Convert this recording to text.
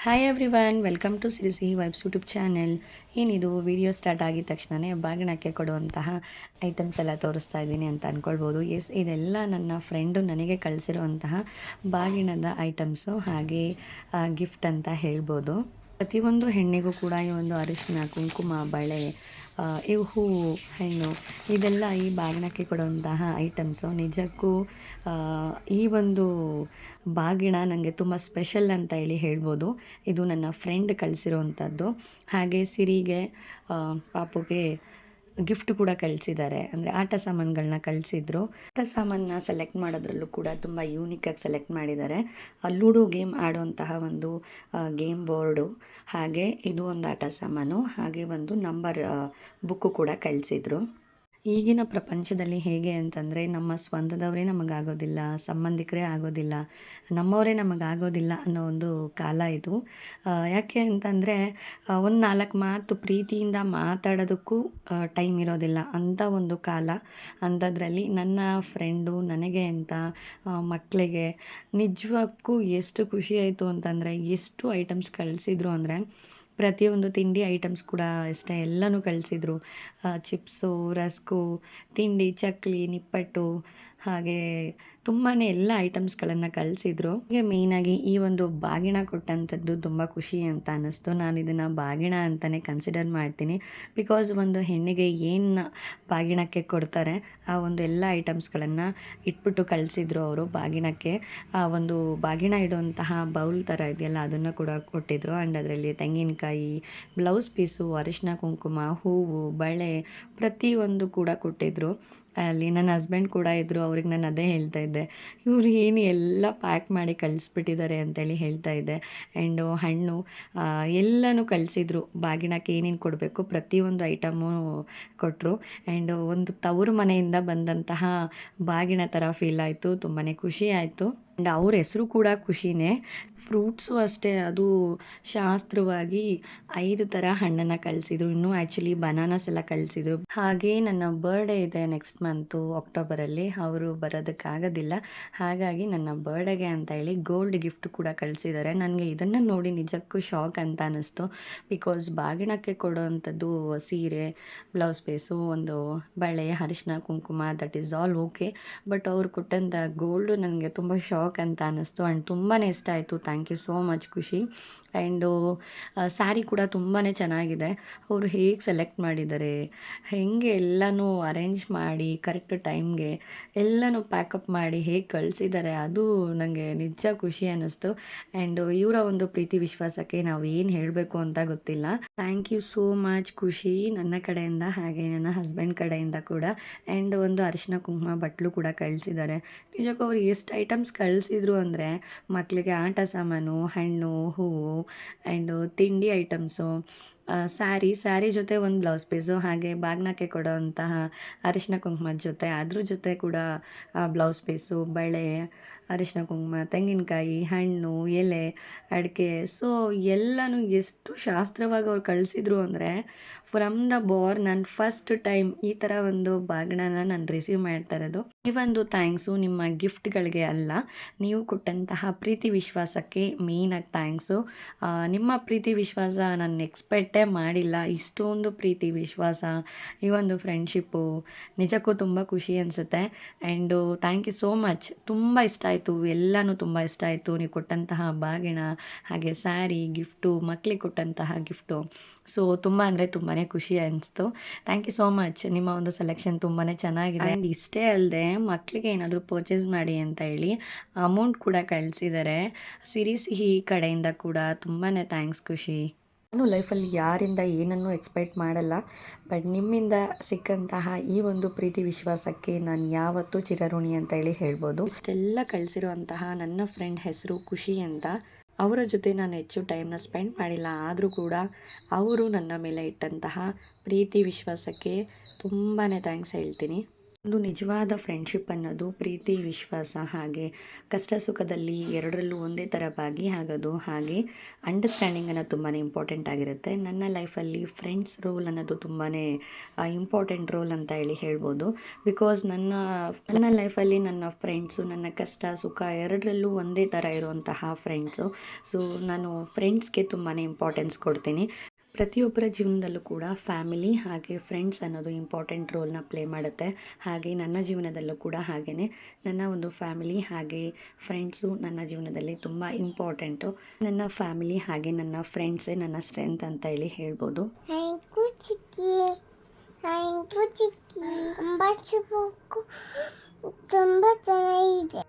Hi everyone, welcome to Shri Sihi vibes YouTube channel. ಏನಿದು video start ಆಗಿದ ತಕ್ಷಣವೇ ಬಾಗಿಣಕ್ಕೆ ಕೊಡುವಂತಹ ಐಟಮ್ಸ್ ಎಲ್ಲ ತೋರಿಸ್ತಾ ಇದ್ದೀನಿ ಅಂತ ಅಂದ್ಕೊಳ್ಬೋದು. ಇದೆಲ್ಲ ನನ್ನ ಫ್ರೆಂಡು ನನಗೆ ಕಳಿಸಿರುವಂತಹ ಬಾಗಿಣದ ಐಟಮ್ಸು, ಹಾಗೆ ಗಿಫ್ಟ್ ಅಂತ ಹೇಳ್ಬೋದು. ಪ್ರತಿಯೊಂದು ಹೆಣ್ಣಿಗೂ ಕೂಡ ಈ ಒಂದು ಅರಿಶಿನ, ಕುಂಕುಮ, ಬಳೆ, ಇವು ಹೂವು, ಹಣ್ಣು, ಇದೆಲ್ಲ ಈ ಬಾಗಿಣಕ್ಕೆ ಕೊಡುವಂತಹ ಐಟಮ್ಸು. ನಿಜಕ್ಕೂ ಈ ಒಂದು ಬಾಗಿಣ ನನಗೆ ತುಂಬ ಸ್ಪೆಷಲ್ ಅಂತ ಹೇಳ್ಬೋದು. ಇದು ನನ್ನ ಫ್ರೆಂಡ್ ಕಳಿಸಿರುವಂಥದ್ದು. ಹಾಗೆ ಸಿರಿಗೆ, ಪಾಪುಗೆ ಗಿಫ್ಟ್ ಕೂಡ ಕಳಿಸಿದ್ದಾರೆ, ಅಂದರೆ ಆಟ ಸಾಮಾನುಗಳನ್ನ ಕಳಿಸಿದ್ರು. ಆಟ ಸಾಮಾನನ್ನ ಸೆಲೆಕ್ಟ್ ಮಾಡೋದ್ರಲ್ಲೂ ಕೂಡ ತುಂಬ ಯೂನಿಕಾಗಿ ಸೆಲೆಕ್ಟ್ ಮಾಡಿದ್ದಾರೆ. ಲೂಡೋ ಗೇಮ್ ಆಡುವಂತಹ ಒಂದು ಗೇಮ್ ಬೋರ್ಡು, ಹಾಗೆ ಇದು ಒಂದು ಆಟ ಸಾಮಾನು, ಹಾಗೆ ಒಂದು ನಂಬರ್ ಬುಕ್ಕು ಕೂಡ ಕಳಿಸಿದ್ರು. ಈಗಿನ ಪ್ರಪಂಚದಲ್ಲಿ ಹೇಗೆ ಅಂತಂದರೆ, ನಮ್ಮ ಸ್ವಂತದವರೇ ನಮಗಾಗೋದಿಲ್ಲ, ಸಂಬಂಧಿಕರೇ ಆಗೋದಿಲ್ಲ, ನಮ್ಮವರೇ ನಮಗಾಗೋದಿಲ್ಲ ಅನ್ನೋ ಒಂದು ಕಾಲ ಇದು. ಯಾಕೆ ಅಂತಂದರೆ, ಒಂದು 4 ಮಾತು ಪ್ರೀತಿಯಿಂದ ಮಾತಾಡೋದಕ್ಕೂ ಟೈಮ್ ಇರೋದಿಲ್ಲ ಅಂಥ ಒಂದು ಕಾಲ. ಅಂಥದ್ರಲ್ಲಿ ನನ್ನ ಫ್ರೆಂಡು ನನಗೆ ಅಂತ ಮಕ್ಕಳಿಗೆ ನಿಜಕ್ಕೂ ಎಷ್ಟು ಖುಷಿ ಆಯಿತು ಅಂತಂದರೆ, ಎಷ್ಟು ಐಟಮ್ಸ್ ಕಳಿಸಿದ್ರು ಅಂದರೆ, ಪ್ರತಿಯೊಂದು ತಿಂಡಿ ಐಟಮ್ಸ್ ಕೂಡ ಅಷ್ಟೇ, ಎಲ್ಲನೂ ಕಳಿಸಿದ್ರು. ಚಿಪ್ಸು, ರಸ್ಕು, ತಿಂಡಿ, ಚಕ್ಲಿ, ನಿಪ್ಪಟ್ಟು, ಹಾಗೆ ತುಂಬಾ ಎಲ್ಲ ಐಟಮ್ಸ್ಗಳನ್ನು ಕಳಿಸಿದ್ರು. ಹೀಗೆ ಮೇಯ್ನಾಗಿ ಈ ಒಂದು ಬಾಗಿಣ ಕೊಟ್ಟಂಥದ್ದು ತುಂಬ ಖುಷಿ ಅಂತ ಅನ್ನಿಸ್ತು. ನಾನು ಇದನ್ನು ಬಾಗಿಣ ಅಂತಲೇ ಕನ್ಸಿಡರ್ ಮಾಡ್ತೀನಿ. ಬಿಕಾಸ್ ಒಂದು ಹೆಣ್ಣಿಗೆ ಏನು ಬಾಗಿಣಕ್ಕೆ ಕೊಡ್ತಾರೆ, ಆ ಒಂದು ಎಲ್ಲ ಐಟಮ್ಸ್ಗಳನ್ನು ಇಟ್ಬಿಟ್ಟು ಕಳಿಸಿದ್ರು ಅವರು ಬಾಗಿಣಕ್ಕೆ. ಆ ಒಂದು ಬಾಗಿಣ ಇಡುವಂತಹ ಬೌಲ್ ಥರ ಇದೆಯಲ್ಲ, ಅದನ್ನು ಕೂಡ ಕೊಟ್ಟಿದ್ರು. ಆ್ಯಂಡ್ ಅದರಲ್ಲಿ ತೆಂಗಿನಕಾಯಿ, ಬ್ಲೌಸ್ ಪೀಸು, ಅರಿಶಿನ, ಕುಂಕುಮ, ಹೂವು, ಬಳೆ, ಪ್ರತಿಯೊಂದು ಕೂಡ ಕೊಟ್ಟಿದ್ರು. ಅಲ್ಲಿ ನನ್ನ ಹಸ್ಬೆಂಡ್ ಕೂಡ ಇದ್ದರು. ಅವ್ರಿಗೆ ನಾನು ಅದೇ ಹೇಳ್ತಾ ಇದ್ದೆ, ಇವ್ರು ಏನು ಎಲ್ಲ ಪ್ಯಾಕ್ ಮಾಡಿ ಕಳಿಸ್ಬಿಟ್ಟಿದ್ದಾರೆ ಅಂತೇಳಿ ಹೇಳ್ತಾ ಇದ್ದೆ. ಆ್ಯಂಡು ಹಣ್ಣು ಎಲ್ಲನೂ ಕಳಿಸಿದ್ರು. ಬಾಗಿಣಕ್ಕೆ ಏನೇನು ಕೊಡಬೇಕು ಪ್ರತಿಯೊಂದು ಐಟಮು ಕೊಟ್ಟರು. ಆ್ಯಂಡು ಒಂದು ತವರು ಮನೆಯಿಂದ ಬಂದಂತಹ ಬಾಗಿಣ ಥರ ಫೀಲ್ ಆಯಿತು. ತುಂಬಾ ಖುಷಿ ಆಯಿತು. ಆ್ಯಂಡ್ ಅವ್ರ ಹೆಸರು ಕೂಡ ಖುಷಿನೇ. ಫ್ರೂಟ್ಸು ಅಷ್ಟೇ, ಅದು ಶಾಸ್ತ್ರವಾಗಿ 5 ಥರ ಹಣ್ಣನ್ನು ಕಳಿಸಿದ್ರು. ಇನ್ನೂ ಆ್ಯಕ್ಚುಲಿ ಬನಾನಾಸ್ ಎಲ್ಲ ಕಳಿಸಿದ್ರು. ಹಾಗೆ ನನ್ನ ಬರ್ಡೇ ಇದೆ ನೆಕ್ಸ್ಟ್ ಮಂತು ಅಕ್ಟೋಬರಲ್ಲಿ. ಅವರು ಬರೋದಕ್ಕಾಗೋದಿಲ್ಲ, ಹಾಗಾಗಿ ನನ್ನ ಬರ್ಡೇಗೆ ಅಂತ ಹೇಳಿ ಗೋಲ್ಡ್ ಗಿಫ್ಟ್ ಕೂಡ ಕಳಿಸಿದ್ದಾರೆ. ನನಗೆ ಇದನ್ನು ನೋಡಿ ನಿಜಕ್ಕೂ ಶಾಕ್ ಅಂತ ಅನ್ನಿಸ್ತು. ಬಿಕಾಸ್ ಬಾಗಿಣಕ್ಕೆ ಕೊಡೋವಂಥದ್ದು ಸೀರೆ, ಬ್ಲೌಸ್ ಪೀಸು, ಒಂದು ಬಳೆ, ಅರಿಶಿನ, ಕುಂಕುಮ, that is all okay. But ಅವ್ರು ಕೊಟ್ಟಂಥ ಗೋಲ್ಡು ನನಗೆ ತುಂಬ ಶಾಕ್ ಅಂತ ಅನ್ನಿಸ್ತು. ಆ್ಯಂಡ್ ತುಂಬಾ ಇಷ್ಟ ಆಯಿತು. ಥ್ಯಾಂಕ್ ಯು ಸೋ ಮಚ್ ಖುಷಿ. ಆ್ಯಂಡು ಸ್ಯಾರಿ ಕೂಡ ತುಂಬಾ ಚೆನ್ನಾಗಿದೆ. ಅವರು ಹೇಗೆ ಸೆಲೆಕ್ಟ್ ಮಾಡಿದ್ದಾರೆ, ಹೇಗೆ ಎಲ್ಲನೂ ಅರೇಂಜ್ ಮಾಡಿ ಕರೆಕ್ಟ್ ಟೈಮ್ಗೆ ಎಲ್ಲನೂ ಪ್ಯಾಕಪ್ ಮಾಡಿ ಹೇಗೆ ಕಳಿಸಿದ್ದಾರೆ, ಅದು ನನಗೆ ನಿಜ ಖುಷಿ ಅನ್ನಿಸ್ತು. ಆ್ಯಂಡು ಇವರ ಒಂದು ಪ್ರೀತಿ ವಿಶ್ವಾಸಕ್ಕೆ ನಾವು ಏನು ಹೇಳಬೇಕು ಅಂತ ಗೊತ್ತಿಲ್ಲ. ಥ್ಯಾಂಕ್ ಯು ಸೋ ಮಚ್ ಖುಷಿ, ನನ್ನ ಕಡೆಯಿಂದ ಹಾಗೆ ನನ್ನ ಹಸ್ಬೆಂಡ್ ಕಡೆಯಿಂದ ಕೂಡ. ಆ್ಯಂಡ್ ಒಂದು ಅರಿಶಿನ ಕುಂಕುಮ ಬಟ್ಟಲು ಕೂಡ ಕಳಿಸಿದ್ದಾರೆ. ನಿಜಕ್ಕೂ ಅವ್ರು ಎಷ್ಟು ಐಟಮ್ಸ್ ಕಳಿಸಿದ್ರು ಅಂದರೆ, ಮಕ್ಕಳಿಗೆ ಆಟ ಸಾಮಾನು, ಹಣ್ಣು, ಹೂವು, ಆ್ಯಂಡು ತಿಂಡಿ ಐಟಮ್ಸು, ಸ್ಯಾರಿ ಜೊತೆ ಒಂದು ಬ್ಲೌಸ್ ಪೀಸು, ಹಾಗೆ ಬಾಗಿಣಕ್ಕೆ ಕೊಡೋವಂತಹ ಅರಿಶಿನ ಕುಂಕುಮದ ಜೊತೆ ಅದ್ರ ಜೊತೆ ಕೂಡ ಬ್ಲೌಸ್ ಪೀಸು, ಬಳೆ, ಅರಿಶಿನ ಕುಂಕುಮ, ತೆಂಗಿನಕಾಯಿ, ಹಣ್ಣು, ಎಲೆ, ಅಡಿಕೆ, ಸೊ ಎಲ್ಲನೂ ಎಷ್ಟು ಶಾಸ್ತ್ರವಾಗಿ ಅವ್ರು ಕಳಿಸಿದ್ರು ಅಂದರೆ, ಫ್ರಮ್ ದ ಬಾರ್ ನಾನು ಫಸ್ಟ್ ಟೈಮ್ ಈ ಥರ ಒಂದು ಬಾಗಿಣನ ನಾನು ರಿಸೀವ್ ಮಾಡ್ತಾ ಇರೋದು. ಈ ಒಂದು ಥ್ಯಾಂಕ್ಸು ನಿಮ್ಮ ಗಿಫ್ಟ್ಗಳಿಗೆ ಅಲ್ಲ, ನೀವು ಕೊಟ್ಟಂತಹ ಪ್ರೀತಿ ವಿಶ್ವಾಸಕ್ಕೆ ಮೇಯ್ನಾಗಿ ಥ್ಯಾಂಕ್ಸು. ನಿಮ್ಮ ಪ್ರೀತಿ ವಿಶ್ವಾಸ ನಾನು ಎಕ್ಸ್ಪೆಕ್ಟೇ ಮಾಡಿಲ್ಲ. ಇಷ್ಟೊಂದು ಪ್ರೀತಿ ವಿಶ್ವಾಸ, ಈ ಒಂದು ಫ್ರೆಂಡ್ಶಿಪ್ಪು ನಿಜಕ್ಕೂ ತುಂಬ ಖುಷಿ ಅನಿಸುತ್ತೆ. And thank you so much. ತುಂಬ ಇಷ್ಟ ಆಯಿತು, ಎಲ್ಲನೂ ತುಂಬ ಇಷ್ಟ ಆಯಿತು. ನೀವು ಕೊಟ್ಟಂತಹ ಬಾಗಿಣ, ಹಾಗೆ ಸ್ಯಾರಿ, ಗಿಫ್ಟು, ಮಕ್ಕಳಿಗೆ ಕೊಟ್ಟಂತಹ ಗಿಫ್ಟು, ಸೊ ತುಂಬ ಅಂದರೆ ತುಂಬಾ ಖುಷಿ ಅನಿಸ್ತು. Thank you so much. ನಿಮ್ಮ ಒಂದು ಸೆಲೆಕ್ಷನ್ ತುಂಬಾ ಚೆನ್ನಾಗಿದೆ. ಆ್ಯಂಡ್ ಇಷ್ಟೇ ಅಲ್ಲದೆ ಮಕ್ಕಳಿಗೆ ಏನಾದರೂ ಪರ್ಚೇಸ್ ಮಾಡಿ ಅಂತ ಹೇಳಿ ಅಮೌಂಟ್ ಕೂಡ ಕಳಿಸಿದ್ದಾರೆ. ಸಿಹಿ ಕಡೆಯಿಂದ ಕೂಡ ತುಂಬಾ ಥ್ಯಾಂಕ್ಸ್ ಖುಷಿ. ನಾನು ಲೈಫಲ್ಲಿ ಯಾರಿಂದ ಏನನ್ನೂ ಎಕ್ಸ್ಪೆಕ್ಟ್ ಮಾಡಲ್ಲ, ಬಟ್ ನಿಮ್ಮಿಂದ ಸಿಕ್ಕಂತಹ ಈ ಒಂದು ಪ್ರೀತಿ ವಿಶ್ವಾಸಕ್ಕೆ ನಾನು ಯಾವತ್ತೂ ಚಿರಋಣಿ ಅಂತ ಹೇಳ್ಬೋದು. ಇಷ್ಟೆಲ್ಲ ಕಳಿಸಿರುವಂತಹ ನನ್ನ ಫ್ರೆಂಡ್ ಹೆಸರು ಖುಷಿ ಅಂತ. ಅವರ ಜೊತೆ ನಾನು ಹೆಚ್ಚು ಟೈಮ್ನ ಸ್ಪೆಂಡ್ ಮಾಡಿಲ್ಲ, ಆದರೂ ಕೂಡ ಅವರು ನನ್ನ ಮೇಲೆ ಇಟ್ಟಂತಹ ಪ್ರೀತಿ ವಿಶ್ವಾಸಕ್ಕೆ ತುಂಬಾ ಥ್ಯಾಂಕ್ಸ್ ಹೇಳ್ತೀನಿ. ಒಂದು ನಿಜವಾದ ಫ್ರೆಂಡ್ಶಿಪ್ ಅನ್ನೋದು ಪ್ರೀತಿ ವಿಶ್ವಾಸ ಹಾಗೆ ಕಷ್ಟ ಸುಖದಲ್ಲಿ ಎರಡರಲ್ಲೂ ಒಂದೇ ಥರ ಭಾಗಿಯಾಗೋದು ಹಾಗೆ ಅಂಡರ್ಸ್ಟ್ಯಾಂಡಿಂಗ್ ಅನ್ನೋದು ತುಂಬಾ ಇಂಪಾರ್ಟೆಂಟ್ ಆಗಿರುತ್ತೆ. ನನ್ನ ಲೈಫಲ್ಲಿ ಫ್ರೆಂಡ್ಸ್ ರೋಲ್ ಅನ್ನೋದು ತುಂಬಾ ಇಂಪಾರ್ಟೆಂಟ್ ರೋಲ್ ಅಂತ ಹೇಳಿ ಹೇಳ್ಬೋದು. ಬಿಕಾಸ್ ನನ್ನ ಲೈಫಲ್ಲಿ ನನ್ನ ಫ್ರೆಂಡ್ಸು ನನ್ನ ಕಷ್ಟ ಸುಖ ಎರಡರಲ್ಲೂ ಒಂದೇ ಥರ ಇರುವಂತಹ ಫ್ರೆಂಡ್ಸು. ಸೊ ನಾನು ಫ್ರೆಂಡ್ಸ್ಗೆ ತುಂಬಾ ಇಂಪಾರ್ಟೆನ್ಸ್ ಕೊಡ್ತೀನಿ. ಪ್ರತಿಯೊಬ್ಬರ ಜೀವನದಲ್ಲೂ ಕೂಡ ಫ್ಯಾಮಿಲಿ ಹಾಗೆ ಫ್ರೆಂಡ್ಸ್ ಅನ್ನೋದು ಇಂಪಾರ್ಟೆಂಟ್ ರೋಲ್ನ ಪ್ಲೇ ಮಾಡುತ್ತೆ. ಹಾಗೆ ನನ್ನ ಜೀವನದಲ್ಲೂ ಕೂಡ ಹಾಗೆಯೇ ನನ್ನ ಒಂದು ಫ್ಯಾಮಿಲಿ ಹಾಗೆ ಫ್ರೆಂಡ್ಸು ನನ್ನ ಜೀವನದಲ್ಲಿ ತುಂಬ ಇಂಪಾರ್ಟೆಂಟು. ನನ್ನ ಫ್ಯಾಮಿಲಿ ಹಾಗೆ ನನ್ನ ಫ್ರೆಂಡ್ಸೇ ನನ್ನ ಸ್ಟ್ರೆಂತ್ ಅಂತ ಹೇಳಿ ಹೇಳ್ಬೋದು. ಥ್ಯಾಂಕ್ ಚಿಕ್ಕಿ, ಥ್ಯಾಂಕ್ ಚಿಕ್ಕಿ. ತುಂಬ ಚೆನ್ನಾಗಿದೆ.